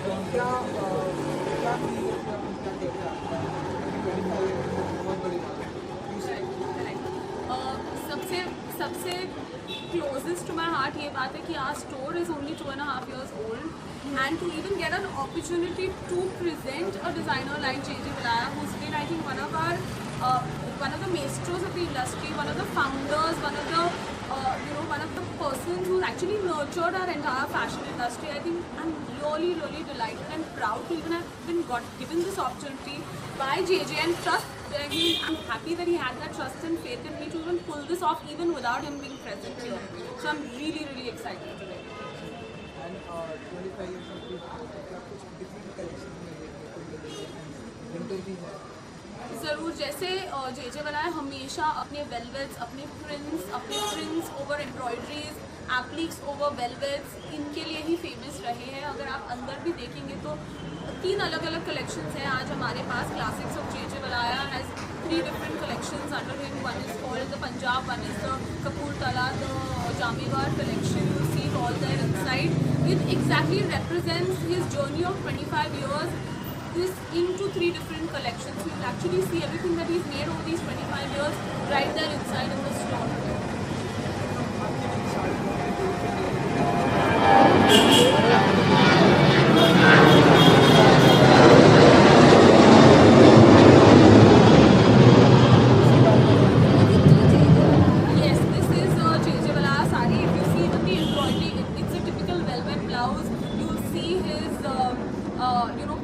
क्या क्या फील होती है, क्या कहते हैं आपका 25 बहुत बड़ी बात है। सबसे सबसे closest to my heart ये बात है कि our store is only 2.5 years old and to even get an opportunity to present a designer like JJ Valaya, who's been I think one of the maestros of the industry, one of the founders, one of the persons who actually nurtured our entire fashion industry. I think I'm really delighted and proud to even have been given this opportunity by JJ and trust. I'm happy that he had that trust and faith in me to even pull this off even without him being present here. So I'm really excited today. And 25 years complete हो तो क्या कुछ different collection में देखने को मिलेगी, winter भी है। ज़रूर, जैसे JJ Valaya हमेशा अपने वेलवेट्स, अपने prints over embroideries, एप्लिक्स over velvets, इनके लिए ही फेमस रहे हैं। अगर आप अंदर भी देखेंगे तो 3 अलग कलेक्शंस हैं आज हमारे पास। Classics of JJ Valaya has 3 different collections under him. One is called the Punjab, one is the Kapurthala, the Jamewar collection. You see it all there inside. It exactly represents his journey of 25 years. This into 3 different collections. You will actually see everything that he's made over these 25 years right there inside in the store. Yes, this is JJ Valaya sari. If you see even the embroidery, it's a typical velvet blouse. You'll see his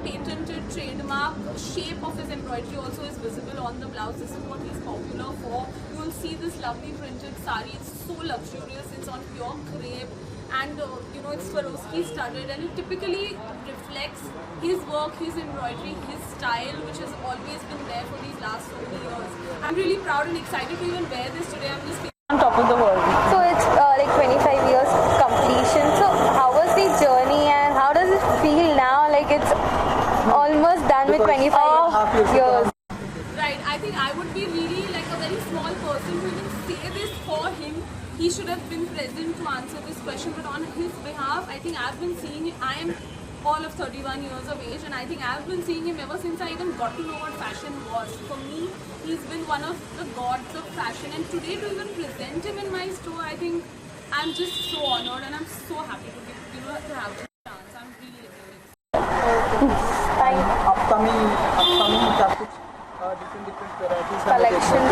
patented trademark shape of his embroidery also is visible on the blouse. This is what he's popular for. You'll see this lovely printed sari. It's so luxurious. It's on pure crepe and it's Swarovski studded, and it typically reflects his work, his embroidery, his style, which has always been there for these last so many years. I'm really proud and excited to even wear this today. I'm just feeling on top of the world. So it's like 25 years completion. So how was the journey and how does it feel now? Like it's almost done with 25 years. Right, I think I would be really like a very small person to even say this for him. He should have been present to answer this question, but on his behalf, I think I've been seeing him. I am all of 31 years of age, and I think I've been seeing him ever since I even got to know what fashion was. For me, he's been one of the gods of fashion, and today to even present him in my store, I think I'm just so honored and I'm so happy to have this chance. I'm really Fine. Upcoming क्या कुछ different varieties Collections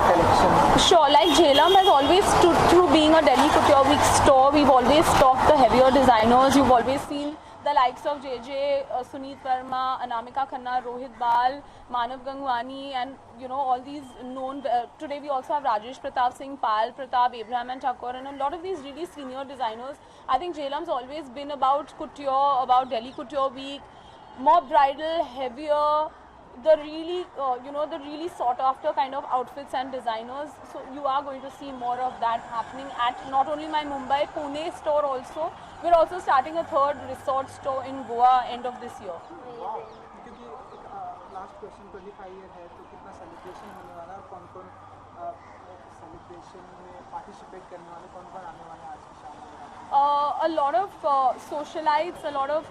collection. Sure, like Jhelum has always stood through being a Delhi Couture Week store. We've always stocked the heavier designers. You've always seen the likes of JJ, Suneet Verma, Anamika Khanna, Rohit Bal, Manav Gangwani, and all these known. Today we also have Rajesh Pratap Singh, Pal Pratap, Abraham and Thakur, and a lot of these really senior designers. I think Jhelum's always been about couture, about Delhi Couture Week, more bridal, heavier, the really the really sought after kind of outfits and designers. So you are going to see more of that happening at not only my Mumbai, Pune store also. We're also starting a 3rd resort store in Goa end of this year. क्योंकि last question 25 year है तो कितना celebration होने वाला है, कौन celebration में participate करने वाले कौन आने वाले हैं आज की शाम में? A lot of socialites, a lot of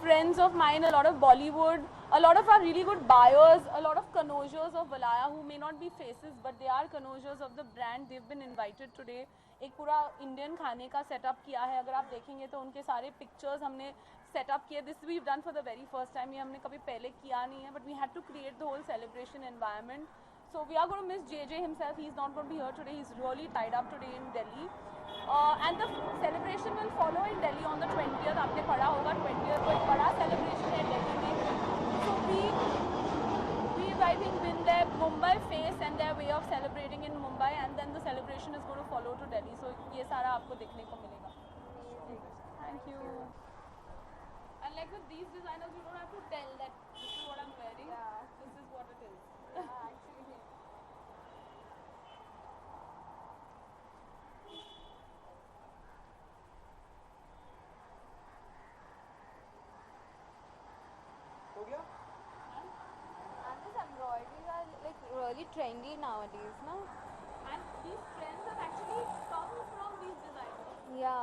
friends of mine, a lot of Bollywood, a lot of our really good buyers, a lot of connoisseurs of Valaya who may not be faces but they are connoisseurs of the brand. They've been invited today. एक पूरा Indian खाने का setup किया है. अगर आप देखेंगे तो उनके सारे पिक्चर्स हमने सेटअप किए. This we done for the very first time. ये हमने कभी पहले किया नहीं है, but we had to create the whole celebration environment. So we are going to miss JJ himself. He's not going to be here today. He's really tied up today in Delhi. And the celebration will follow in Delhi on the 20th. आपने पढ़ा होगा 20th को एक बड़ा celebration है Delhi में. So we've I think been their Mumbai face and their way of celebrating in Mumbai, and then the celebration is going to follow to Delhi. So ये सारा आपको देखने को मिलेगा. Thank you. And like with these designers, you don't have to tell that this is what I'm wearing. Yeah. This is what it is. Actually. हो गया? And these embroideries are like really trendy nowadays, no? And these trends have actually come from these designers. Yeah.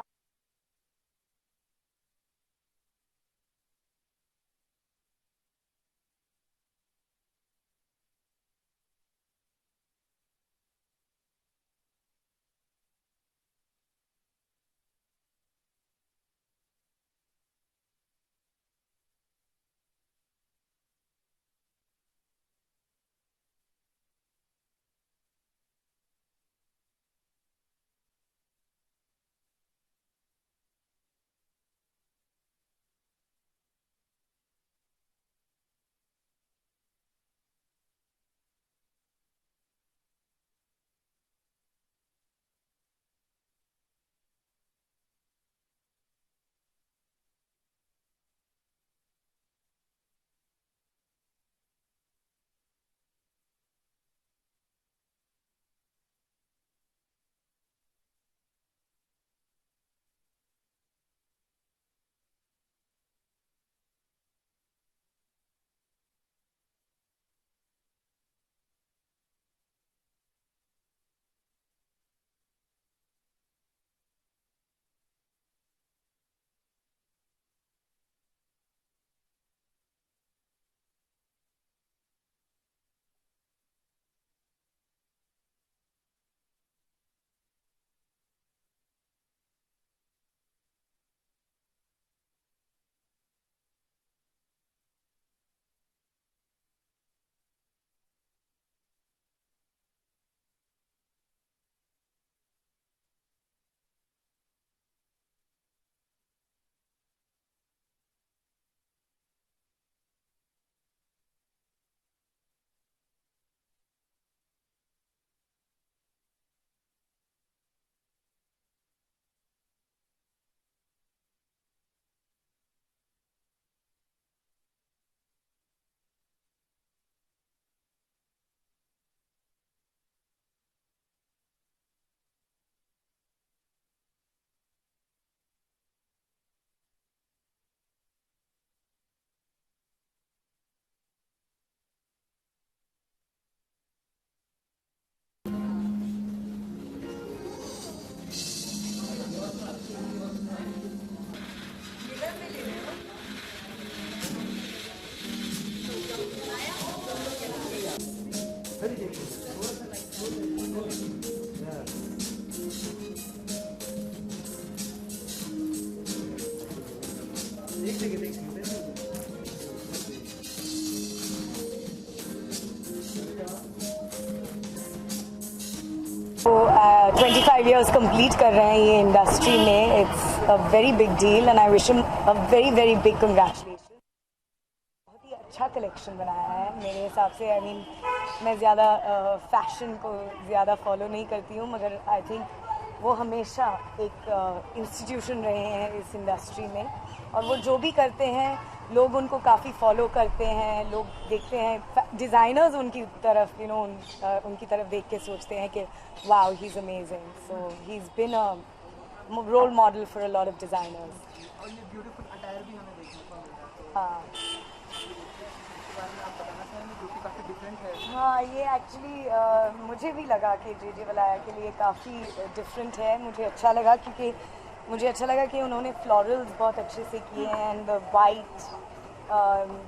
25 years complete कर रहे हैं ये industry में. It's a very big deal and I wish him a very very big congratulation. बहुत ही अच्छा collection बनाया है मेरे हिसाब से. आई मीन मैं ज़्यादा फैशन को ज़्यादा फॉलो नहीं करती हूँ, मगर आई थिंक वो हमेशा एक इंस्टीट्यूशन रहे हैं इस इंडस्ट्री में, और वो जो भी करते हैं लोग उनको काफ़ी फॉलो करते हैं. लोग देखते हैं, डिज़ाइनर्स उनकी तरफ उनकी तरफ देख के सोचते हैं कि wow he is amazing. So he is been a role model for a lot of designers. और ये ब्यूटीफुल अटायर भी हमें देखने को मिल रहा है. हाँ इसके बारे में आप बताना चाहेंगे, जो कि काफ़ी डिफरेंट है. हाँ, ये एक्चुअली मुझे भी लगा कि जे वलाया के लिए काफ़ी डिफरेंट है. मुझे अच्छा लगा क्योंकि उन्होंने फ्लोरल्स बहुत अच्छे से किए हैं, and the white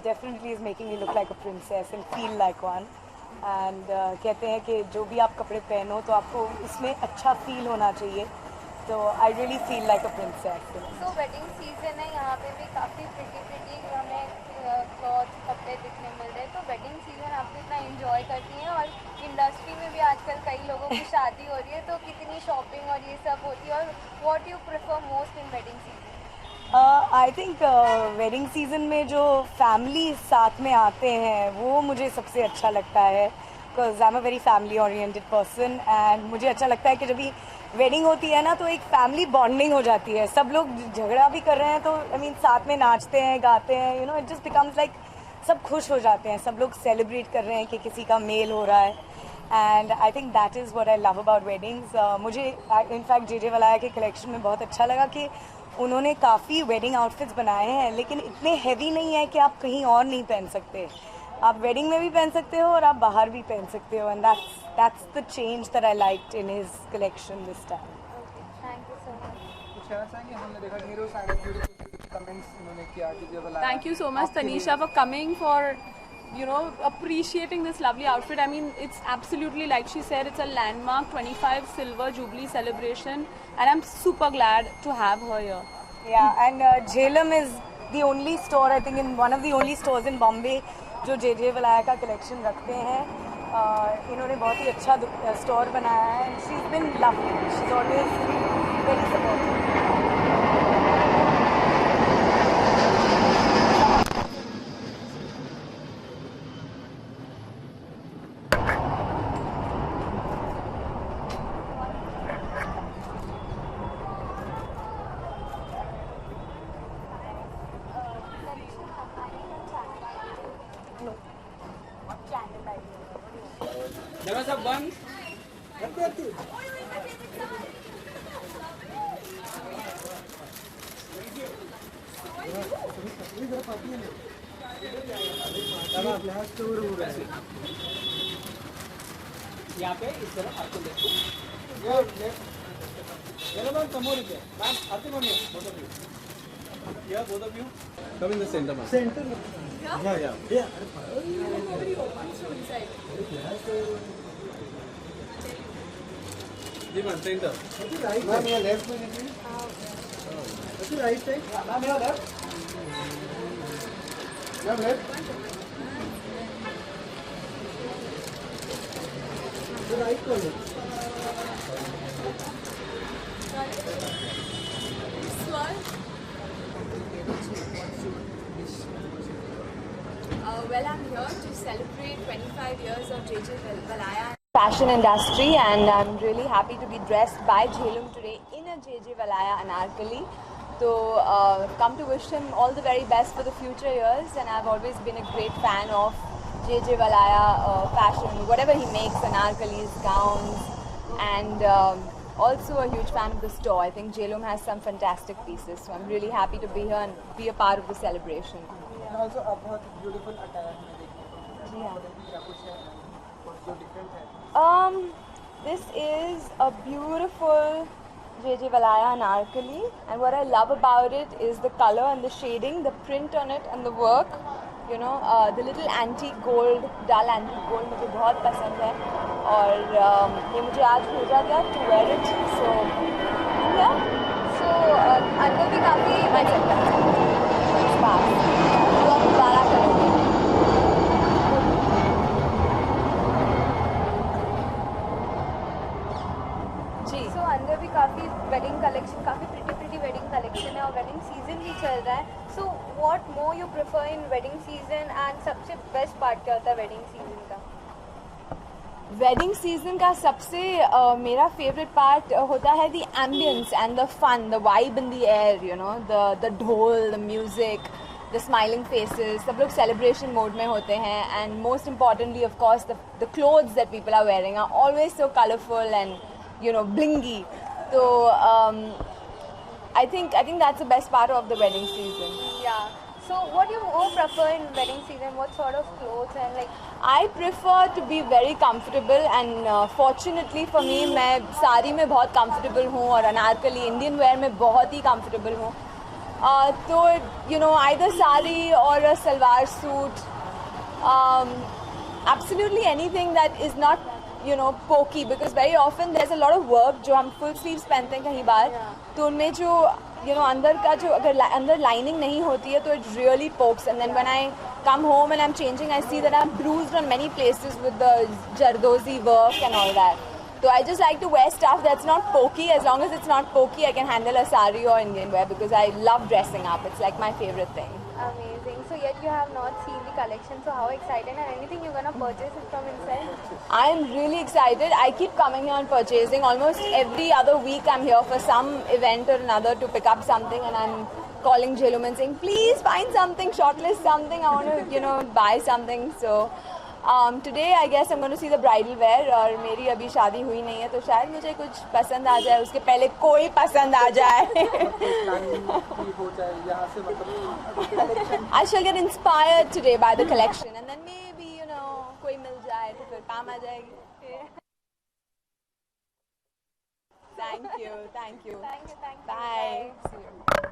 definitely is making you look like a princess and feel like one. And कहते हैं कि जो भी आप कपड़े पहनो तो आपको उसमें अच्छा फील होना चाहिए. तो I really feel like a princess. तो वेडिंग सीजन है, यहाँ पे भी काफ़ी प्रिटी हमें क्लॉथ कपड़े दिखने मिल रहे हैं. तो वेडिंग सीजन आप इतना एंजॉय करती हैं, और इंडस्ट्री में भी आजकल कई लोगों की शादी हो रही है, तो कितनी शॉपिंग और ये सब होती है, और what you prefer most in wedding season? I think wedding season में जो फैमिली साथ में आते हैं वो मुझे सबसे अच्छा लगता है, because I am a very family oriented person. And मुझे अच्छा लगता है कि जब भी वेडिंग होती है ना तो एक फैमिली बॉन्डिंग हो जाती है. सब लोग झगड़ा भी कर रहे हैं तो आई मीन साथ में नाचते हैं, गाते हैं, इट जस्ट बिकम्स लाइक सब खुश हो जाते हैं. सब लोग सेलिब्रेट कर रहे हैं कि किसी का मेल हो रहा है. And I think that is what I love about weddings. मुझे इनफैक्ट जे वलाया के कलेक्शन में बहुत अच्छा लगा कि उन्होंने काफ़ी वेडिंग आउटफिट्स बनाए हैं, लेकिन इतने हैवी नहीं है कि आप कहीं और नहीं पहन सकते. आप वेडिंग में भी पहन सकते हो और आप बाहर भी पहन सकते हो. And that's the change that I liked in his collection this time. Thank you so much. कुछ कहना चाहेंगे? हमने देखा ढेरों सारे ब्यूटीफुल कमेंट्स इन्होंने किया कि जे वलाया. Thank you so much, Tanisha, for coming, for appreciating this lovely outfit. I mean, it's absolutely, like she said, it's a landmark 25 silver jubilee celebration, and I'm super glad to have her here. Yeah, and Jhelum is the only store, I think, in one of the only stores in Bombay जो जे वलाया का collection रखते हैं. इन्होंने बहुत ही अच्छा store बनाया है. She is been lovely, she is always very supportive. जरा सा बंद. यहाँ पे इस तरह आपको देखो. मैम समोर इथे. मैम आते बोलिए. both of you. Yeah, both of you. Come in the center, ma'am. Center. Yeah. Ji ma'am centre. Ma'am यहाँ लेफ्ट में देखिए. Right side. मैम यहाँ लेफ्ट. Ma'am left. राइट कर लो. Well, I'm here to celebrate 25 years of JJ Valaya. Fashion industry, and I'm really happy to be dressed by Jhelum today in a JJ Valaya anarkali. So come to wish him all the very best for the future years, and I've always been a great fan of JJ Valaya fashion, whatever he makes, anarkalis, gowns, and also a huge fan of the store. I think Jhelum has some fantastic pieces, so I'm really happy to be here and be a part of the celebration. And also आप बहुत beautiful attire में देखने को मिल रहा है. बताइए क्या कुछ है और जो डिफरेंट है. This is a beautiful JJ Valaya anarkali, and what I love about it is the color and the shading, the print on it, and the work. The little antique gold, dull antique gold मुझे बहुत पसंद है, और ये मुझे आज भेजा गया to wear it. So अंदर भी काफ़ी अच्छा लगता है. तो हम दोबारा करेंगे. जी। सो अंदर भी काफ़ी वेडिंग कलेक्शन, काफ़ी प्रिटी वेडिंग कलेक्शन है और वेडिंग सीजन भी चल रहा है. So what more you prefer in wedding season and सबसे बेस्ट पार्ट क्या होता है वेडिंग सीजन का? वेडिंग सीजन का सबसे मेरा फेवरेट पार्ट होता है the ambience and the fun, the vibe in the air, you know, the dhol, the music, the smiling faces. सब लोग सेलिब्रेशन मोड में होते हैं and most importantly of course the clothes that people are wearing are always so colourful and you know blingy. तो I think that's the best part of the wedding season. Yeah. So what do you more prefer in wedding season? What sort of clothes and like? I prefer to be very comfortable and fortunately for me मैं साड़ी में बहुत comfortable हूँ और Anarkali Indian wear में बहुत ही comfortable हूँ. तो you know either sari or a salwar suit, absolutely anything that is not you know pokey, because very often there's a lot of work जो हम full sleeves पहनते हैं कहीं बार, तो उनमें जो you know अंदर का जो अगर अंदर lining नहीं होती है तो it really pokes, and then when I come home and I'm changing I see that I'm bruised on many places with the jardozi work and all that. So I just like to wear stuff that's not pokey. As long as it's not pokey, I can handle a sari or Indian wear because I love dressing up. It's like my favorite thing. Amazing. So yet you have not seen the collection. So how excited, and anything you're gonna purchase it from inside? I'm really excited. I keep coming here and purchasing. Almost every other week I'm here for some event or another to pick up something, and I'm calling Jhelum and saying, please find something, shortlist something. I want to, you know, buy something. So today I guess I'm going to see the bridal wear. और मेरी अभी शादी हुई नहीं है तो शायद मुझे कुछ पसंद आ जाए, उसके पहले कोई पसंद आ जाए. I shall get inspired today by the collection and then maybe you know कोई मिल जाए तो फिर काम आ जाएगी. Thank you. Thank you. Bye. See you.